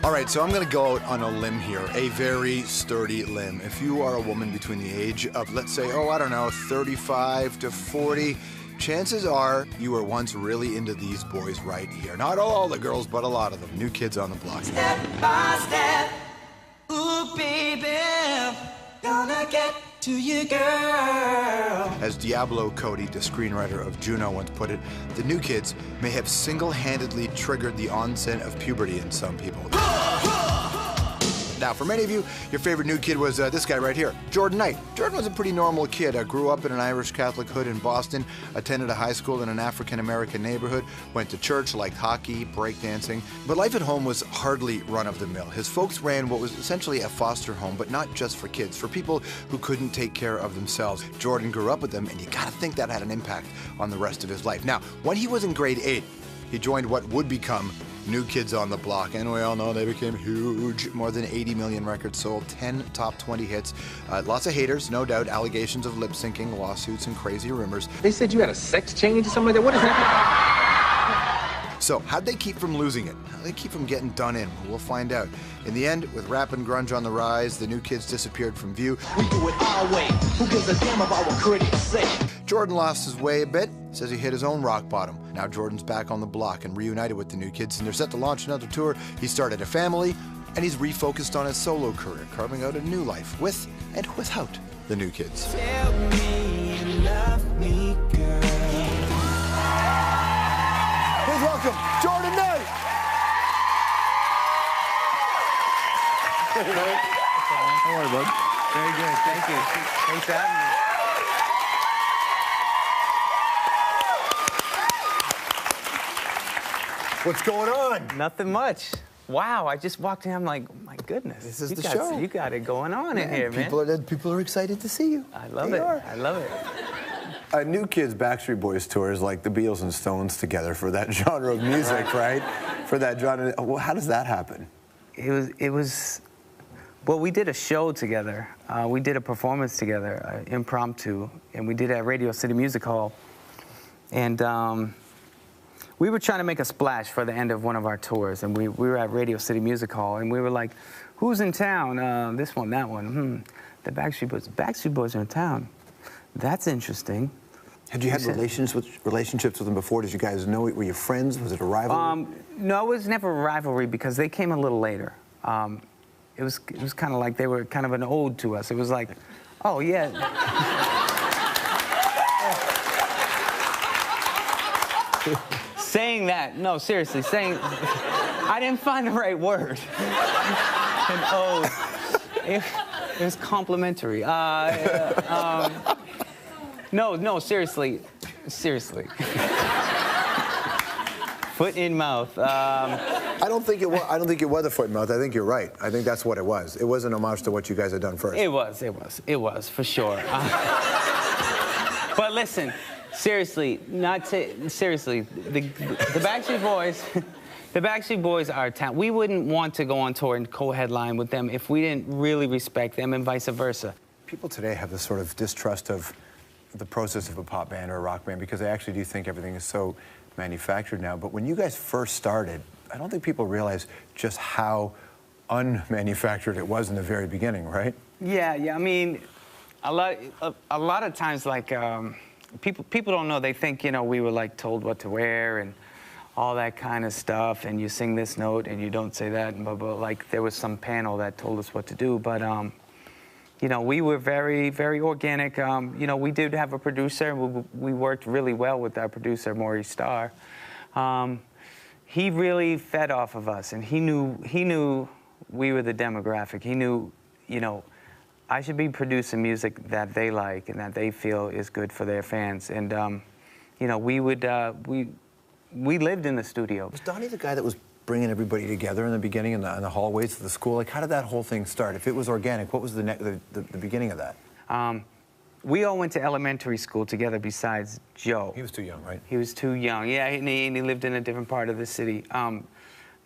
All right, so I'm going to go out on a limb here, a very sturdy limb. If you are a woman between the age of, let's say, oh, I don't know, 35 to 40, chances are you were once really into these boys right here. Not all the girls, but a lot of them. New Kids on the Block. Step by step, ooh, baby, gonna get to you, girl. As Diablo Cody, the screenwriter of Juno, once put it, the New Kids may have single-handedly triggered the onset of puberty in some people. Now, for many of you, your favorite New Kid was this guy right here, Jordan Knight. Jordan was a pretty normal kid. Grew up in an Irish Catholic hood in Boston, attended a high school in an African-American neighborhood, went to church, liked hockey, breakdancing. But life at home was hardly run-of-the-mill. His folks ran what was essentially a foster home, but not just for kids, for people who couldn't take care of themselves. Jordan grew up with them, and you gotta think that had an impact on the rest of his life. Now, when he was in grade 8, he joined what would become New Kids on the Block, and we all know they became huge. More than 80 million records sold, 10 top 20 hits. Lots of haters, no doubt, allegations of lip syncing, lawsuits, and crazy rumors. They said you had a sex change or something like that. What is that? So, how'd they keep from losing it? How'd they keep from getting done in? We'll find out. In the end, with rap and grunge on the rise, the New Kids disappeared from view. We do it our way. Who gives a damn about what critics say? Jordan lost his way a bit, says he hit his own rock bottom. Now Jordan's back on the block and reunited with the New Kids, and they're set to launch another tour. He started a family, and he's refocused on his solo career, carving out a new life with and without the New Kids. Tell me you love me, girl. Please welcome Jordan Knight. How are you, bud? Very good, thank you. Thanks for having me. What's going on? Nothing much. Wow, I just walked in, I'm like, oh my goodness. This is the show. You got it going on in here, man. People are excited to see you. I love it. I love it. A New Kids Backstreet Boys tour is like the Beatles and Stones together for that genre of music, right? For that genre. Well, how does that happen? It was, well, we did a show together. We did a performance together, impromptu, and we did it at Radio City Music Hall. And we were trying to make a splash for the end of one of our tours, and we were at Radio City Music Hall, and we were like, who's in town? This one, that one. The Backstreet Boys. The Backstreet Boys are in town. That's interesting. Had you had relationships with them before? Did you guys know? Were you friends? Was it a rivalry? No, it was never a rivalry because they came a little later. It was kind of like they were kind of an ode to us. It was like, oh yeah. Saying that, no, seriously, saying, I didn't find the right word. An ode. It was complimentary. No, seriously. Foot in mouth. I don't think it was a foot in mouth. I think you're right. I think that's what it was. It was an homage to what you guys had done first. It was for sure. But listen, seriously, the Backstreet Boys. The Backstreet Boys are talent. We wouldn't want to go on tour and co-headline with them if we didn't really respect them, and vice versa. People today have this sort of distrust of the process of a pop band or a rock band because they actually do think everything is so manufactured now. But when you guys first started, I don't think people realize just how unmanufactured it was in the very beginning, right? Yeah. I mean, a lot of times, like, people don't know. They think, you know, we were like told what to wear and all that kind of stuff, and you sing this note and you don't say that, and blah, blah. Like, there was some panel that told us what to do, but you know, we were very, very organic. You know, we did have a producer. We worked really well with our producer, Maurice Starr. He really fed off of us, and he knew we were the demographic. He knew, you know, I should be producing music that they like and that they feel is good for their fans. And you know, we lived in the studio. Was Donnie the guy that was bringing everybody together in the beginning in the hallways of the school? Like, how did that whole thing start? If it was organic, what was the beginning of that? We all went to elementary school together besides Joe. He was too young, right? He was too young, yeah, and he lived in a different part of the city.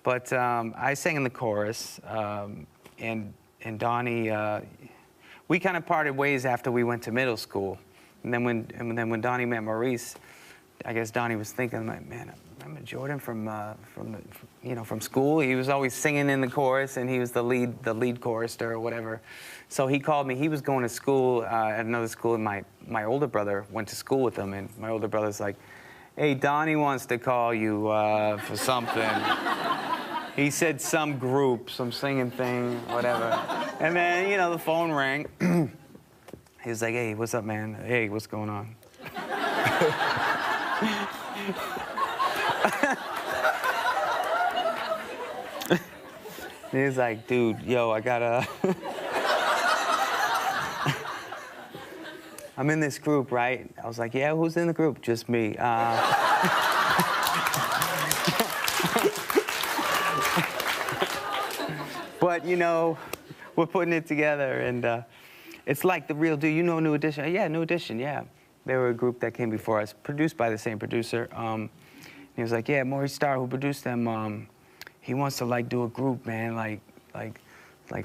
But I sang in the chorus, and Donnie, we kind of parted ways after we went to middle school. And then when Donnie met Maurice, I guess Donnie was thinking, like, man, remember Jordan from school. He was always singing in the chorus, and he was the lead chorister or whatever. So he called me. He was going to school at another school, and my older brother went to school with him. And my older brother's like, "Hey, Donnie wants to call you for something." He said some group, some singing thing, whatever. And then the phone rang. He was like, "Hey, what's up, man? Hey, what's going on?" He was like, "Dude, yo, I gotta..." "I'm in this group, right?" I was like, "Yeah, who's in the group?" "Just me." But, we're putting it together, and it's like the real deal. You know New Edition? "Yeah, New Edition, yeah." They were a group that came before us, produced by the same producer. He was like, "Yeah, Maurice Starr, who produced them, he wants to, like, do a group, man, like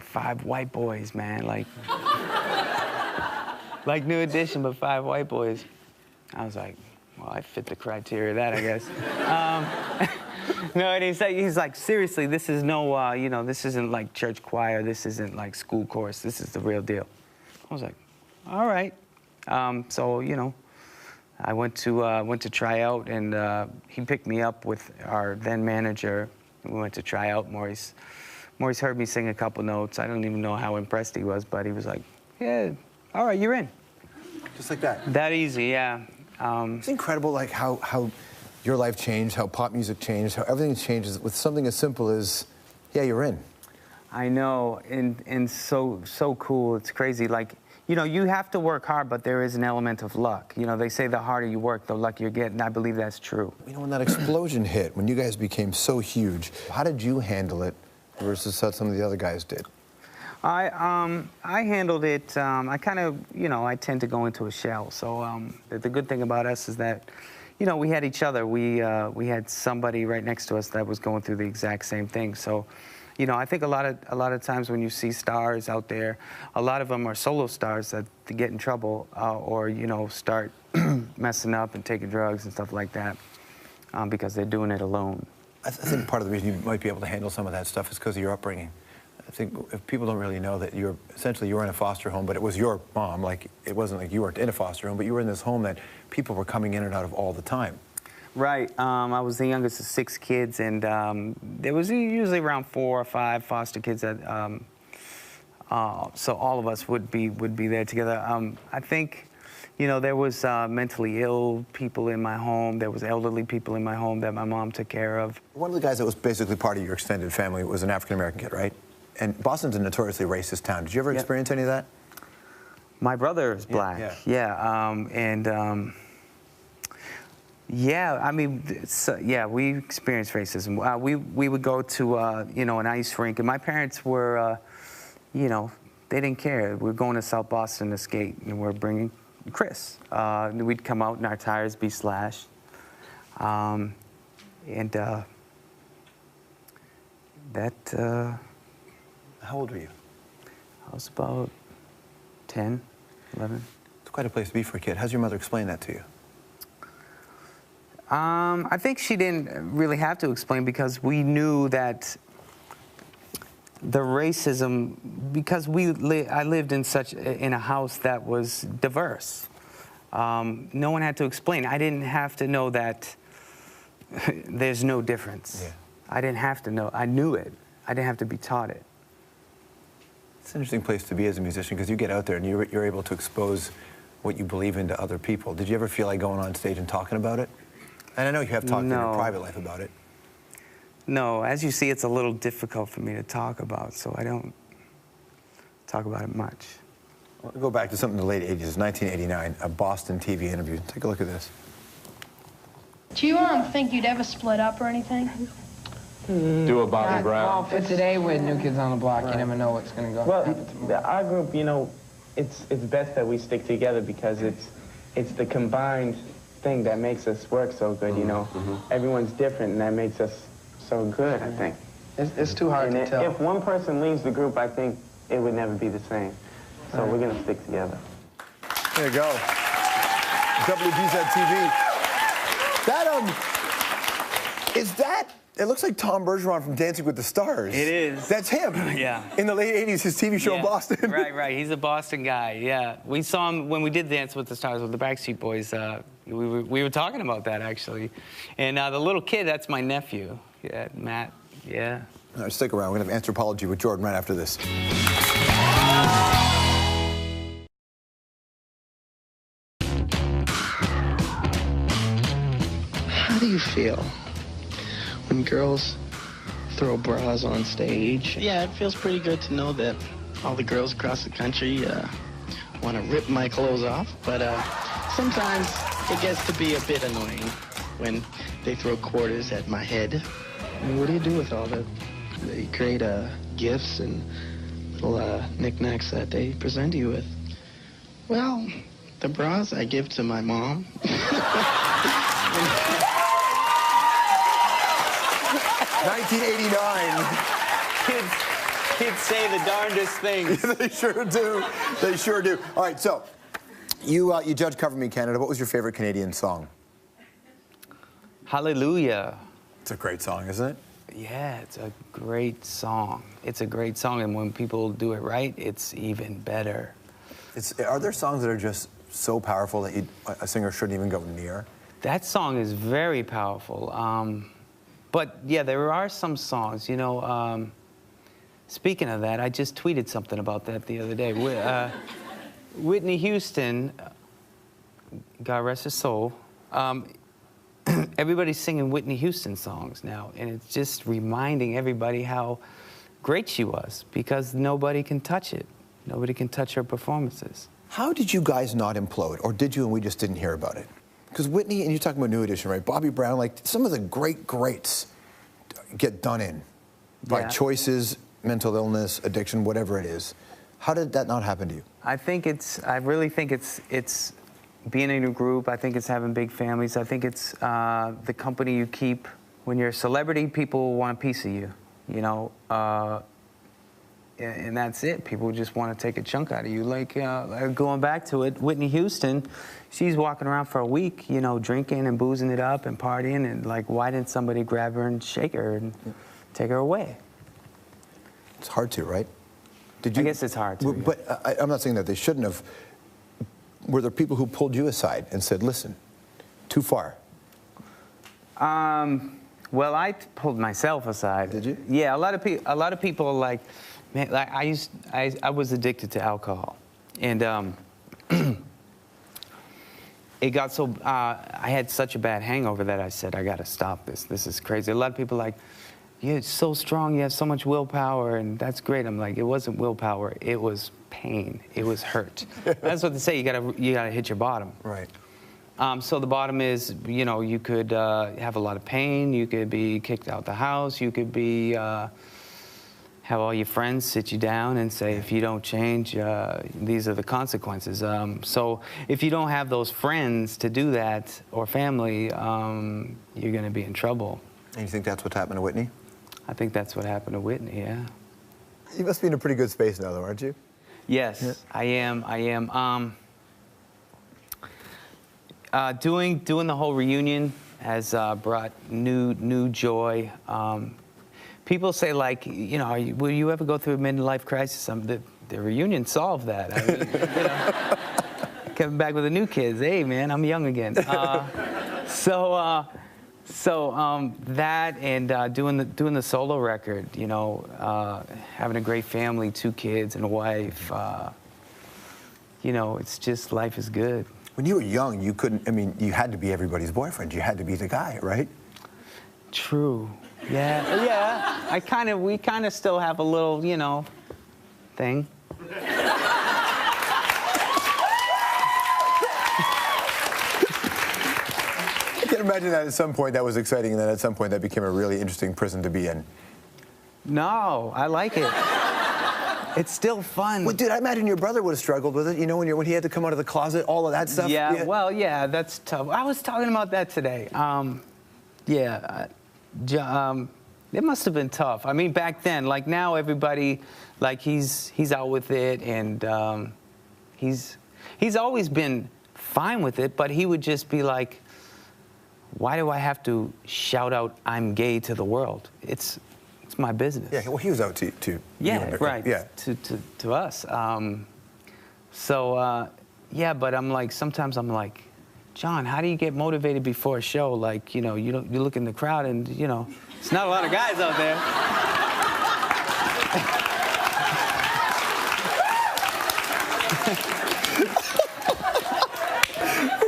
5 white boys, man, like New Edition, but 5 white boys." I was like, well, I fit the criteria of that, I guess. No, and he's like, "Seriously, this is no, this isn't like church choir, this isn't like school chorus, this is the real deal." I was like, all right. So, I went to try out, and he picked me up with our then manager. We went to try out. Maurice heard me sing a couple notes. I don't even know how impressed he was, but he was like, "Yeah, all right, you're in." Just like that. That easy, yeah. It's incredible, like how your life changed, how pop music changed, how everything changes with something as simple as, yeah, you're in. I know, and so cool. It's crazy. Like, you have to work hard, but there is an element of luck. They say the harder you work, the luckier you get, and I believe that's true. When that explosion hit, when you guys became so huge, how did you handle it versus how some of the other guys did? I handled it, I kind of, I tend to go into a shell. So the good thing about us is that, we had each other. We had somebody right next to us that was going through the exact same thing. So, I think a lot of times when you see stars out there, a lot of them are solo stars that get in trouble or start messing up and taking drugs and stuff like that because they're doing it alone. I think part of the reason you might be able to handle some of that stuff is because of your upbringing. I think if people don't really know that you were in a foster home, but it was your mom. Like, it wasn't like you weren't in a foster home, but you were in this home that people were coming in and out of all the time. Right. I was the youngest of 6 kids, and there was usually around 4 or 5 foster kids that, so all of us would be there together. I think, there was mentally ill people in my home. There was elderly people in my home that my mom took care of. One of the guys that was basically part of your extended family was an African-American kid, right? And Boston's a notoriously racist town. Did you ever experience any of that? My brother is black. Yeah, I mean, we experienced racism. We would go to, an ice rink, and my parents were, they didn't care. We were going to South Boston to skate, and we're bringing Chris. We'd come out and our tires be slashed. How old were you? I was about 10, 11. It's quite a place to be for a kid. How's your mother explain that to you? I think she didn't really have to explain because we knew that the racism, because I lived in a house that was diverse. No one had to explain. I didn't have to know that there's no difference. Yeah. I didn't have to know. I knew it. I didn't have to be taught it. It's an interesting place to be as a musician because you get out there and you're able to expose what you believe in to other people. Did you ever feel like going on stage and talking about it? And I know you have talked in your private life about it. No, as you see, it's a little difficult for me to talk about, so I don't talk about it much. Well, I'll go back to something in the late 80s, 1989, a Boston TV interview. Take a look at this. Do you think you'd ever split up or anything? Do a Bobby Brown. Well, for today with New Kids on the Block, you never know what's going to go. Well, our group, it's best that we stick together because it's the combined thing that makes us work so good, Everyone's different, and that makes us so good, I think. It's too hard to tell. If one person leaves the group, I think it would never be the same. So we're going to stick together. There you go. WBZ TV. Is that? It looks like Tom Bergeron from Dancing with the Stars. It is. That's him. Yeah. In the late 80s, his TV show in Boston. Right. He's a Boston guy, yeah. We saw him when we did Dance with the Stars with the Backstreet Boys. We were talking about that, actually. And the little kid, that's my nephew. Yeah, Matt, yeah. All right, stick around. We're going to have Anthropology with Jordan right after this. How do you feel when girls throw bras on stage? Yeah, it feels pretty good to know that all the girls across the country want to rip my clothes off, but sometimes it gets to be a bit annoying when they throw quarters at my head. I mean, what do you do with all the great gifts and little knickknacks that they present you with? Well, the bras I give to my mom. 1989. Kids say the darndest things. They sure do. They sure do. All right, so you judge Cover Me Canada. What was your favorite Canadian song? Hallelujah. It's a great song, isn't it? Yeah, it's a great song. It's a great song, and when people do it right, it's even better. Are there songs that are just so powerful that a singer shouldn't even go near? That song is very powerful. But yeah, there are some songs, you know, speaking of that, I just tweeted something about that the other day. Whitney Houston, God rest her soul, everybody's singing Whitney Houston songs now, and it's just reminding everybody how great she was, because nobody can touch it. Nobody can touch her performances. How did you guys not implode, or did you and we just didn't hear about it? Because Whitney, and you're talking about New Edition, right? Bobby Brown, like some of the greats get done in by choices, mental illness, addiction, whatever it is. How did that not happen to you? I really think it's being in a group. I think it's having big families. I think it's the company you keep. When you're a celebrity, people want a piece of you, you know, and that's it. People just want to take a chunk out of you. Like, going back to it, Whitney Houston, she's walking around for a week, you know, drinking and boozing it up and partying, and like, why didn't somebody grab her and shake her and take her away? It's hard to, right? I guess it's hard to. But I'm not saying that they shouldn't have. Were there people who pulled you aside and said, listen, too far? Well, I pulled myself aside. Did you? Yeah, a lot of people are like, man, like I was addicted to alcohol, and it got so, I had such a bad hangover that I said, I got to stop this. This is crazy. A lot of people are like, you're so strong, you have so much willpower, and that's great. I'm like, it wasn't willpower, it was pain, it was hurt. That's what they say, you gotta hit your bottom. Right. So the bottom is, you know, you could have a lot of pain, you could be kicked out the house, you could be, have all your friends sit you down and say, if you don't change, these are the consequences. So if you don't have those friends to do that, or family, you're gonna be in trouble. And you think that's what happened to Whitney? I think that's what happened to Whitney, yeah. You must be in a pretty good space now, though, aren't you? Yes, yeah. I am. Doing the whole reunion has brought new joy. People say, like, you know, will you ever go through a midlife crisis? The reunion solved that. I mean, you know, coming back with the new kids. Hey, man, I'm young again. So that and doing the solo record, you know, having a great family, 2 kids and a wife, you know, it's just, life is good. When you were young, you couldn't, I mean, you had to be everybody's boyfriend. You had to be the guy, right? True. Yeah, yeah. We kind of still have a little, you know, thing. I can imagine that at some point that was exciting, and then at some point that became a really interesting prison to be in. No, I like it. It's still fun. Well, dude, I imagine your brother would have struggled with it, you know, when he had to come out of the closet, all of that stuff. Yeah, well, yeah, that's tough. I was talking about that today. It must have been tough. I mean, back then, like now everybody, like he's out with it, and he's always been fine with it, but he would just be like, why do I have to shout out "I'm gay" to the world? It's my business. Yeah, well, he was out to yeah, right. Yeah, to us. Yeah, but I'm like, sometimes I'm like, John, how do you get motivated before a show? Like, you know, you look in the crowd and, you know, it's not a lot of guys out there.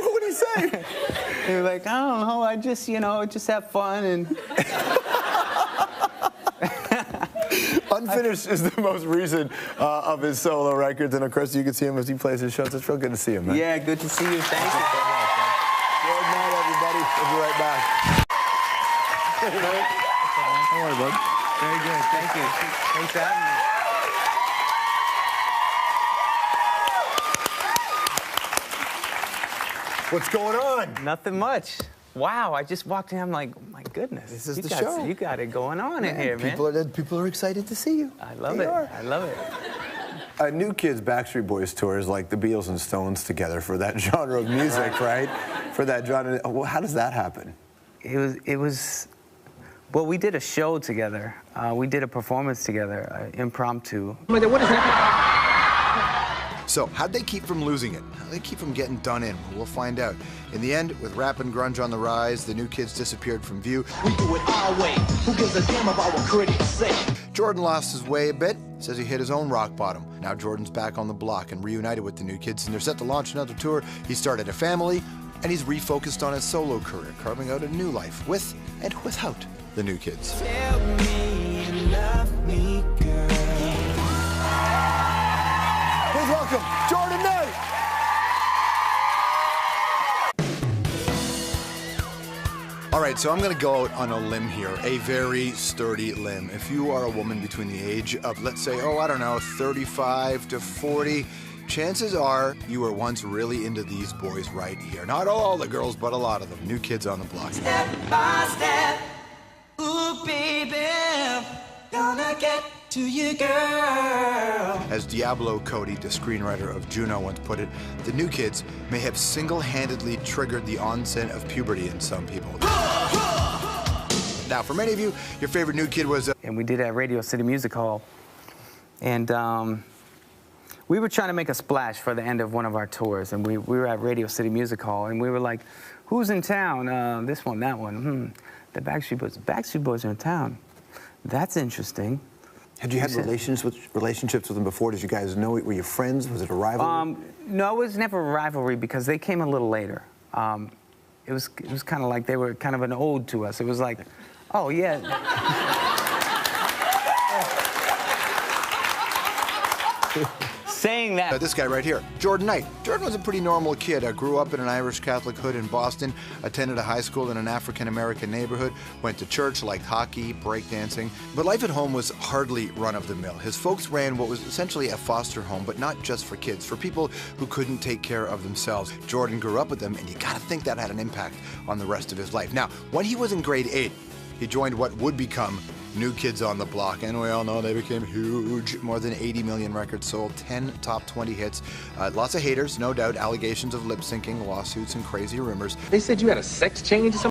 What would he say? They're like, I don't know, I just, you know, just have fun and... Unfinished is the most recent of his solo records, and of course you can see him as he plays his shows. It's real good to see him, man. Yeah, good to see you. Thank you so much. Good night, everybody. We'll be right back. Don't worry, bud. Very good. Thank you. Thanks for having me. What's going on? Nothing much. Wow, I just walked in. I'm like, oh my goodness. This is the show. You got it going on in here, man. People are excited to see you. I love it. I love it. New Kids Backstreet Boys tour is like the Beatles and Stones together for that genre of music, right? For that genre. Well, how does that happen? It was. Well, we did a show together. We did a performance together, impromptu. What is that? So, how'd they keep from losing it? How'd they keep from getting done in? We'll find out. In the end, with rap and grunge on the rise, the New Kids disappeared from view. We do it our way. Who gives a damn about what critics say? Jordan lost his way a bit, says he hit his own rock bottom. Now Jordan's back on the block and reunited with the New Kids, and they're set to launch another tour. He started a family, and he's refocused on his solo career, carving out a new life with and without the New Kids. Tell me you love me, girl. Please welcome Jordan Knight. All right, so I'm going to go out on a limb here, a very sturdy limb. If you are a woman between the age of, let's say, I don't know, 35 to 40, chances are you were once really into these boys right here. Not all the girls, but a lot of them. New Kids on the Block. Step by step, ooh, baby, gonna get to you, girl. As Diablo Cody, the screenwriter of Juno, once put it, the New Kids may have single-handedly triggered the onset of puberty in some people. Now, for many of you, your favorite New Kid was... And we did it at Radio City Music Hall. And we were trying to make a splash for the end of one of our tours. And we were at Radio City Music Hall. And we were like, who's in town? This one, that one. The Backstreet Boys. The Backstreet Boys are in town. That's interesting. Had you had relationships with them before? Did you guys know? Were you friends? Was it a rivalry? No, it was never a rivalry because they came a little later. It was kind of like they were kind of an ode to us. It was like, oh yeah. Saying that. This guy right here, Jordan Knight. Jordan was a pretty normal kid. Grew up in an Irish Catholic hood in Boston, attended a high school in an African-American neighborhood, went to church, liked hockey, breakdancing. But life at home was hardly run-of-the-mill. His folks ran what was essentially a foster home, but not just for kids, for people who couldn't take care of themselves. Jordan grew up with them, and you gotta think that had an impact on the rest of his life. Now, when he was in grade 8, he joined what would become New Kids on the Block, and we all know they became huge. More than 80 million records sold, 10 top 20 hits. Lots of haters, no doubt, allegations of lip syncing, lawsuits, and crazy rumors. They said you had a sex change or something?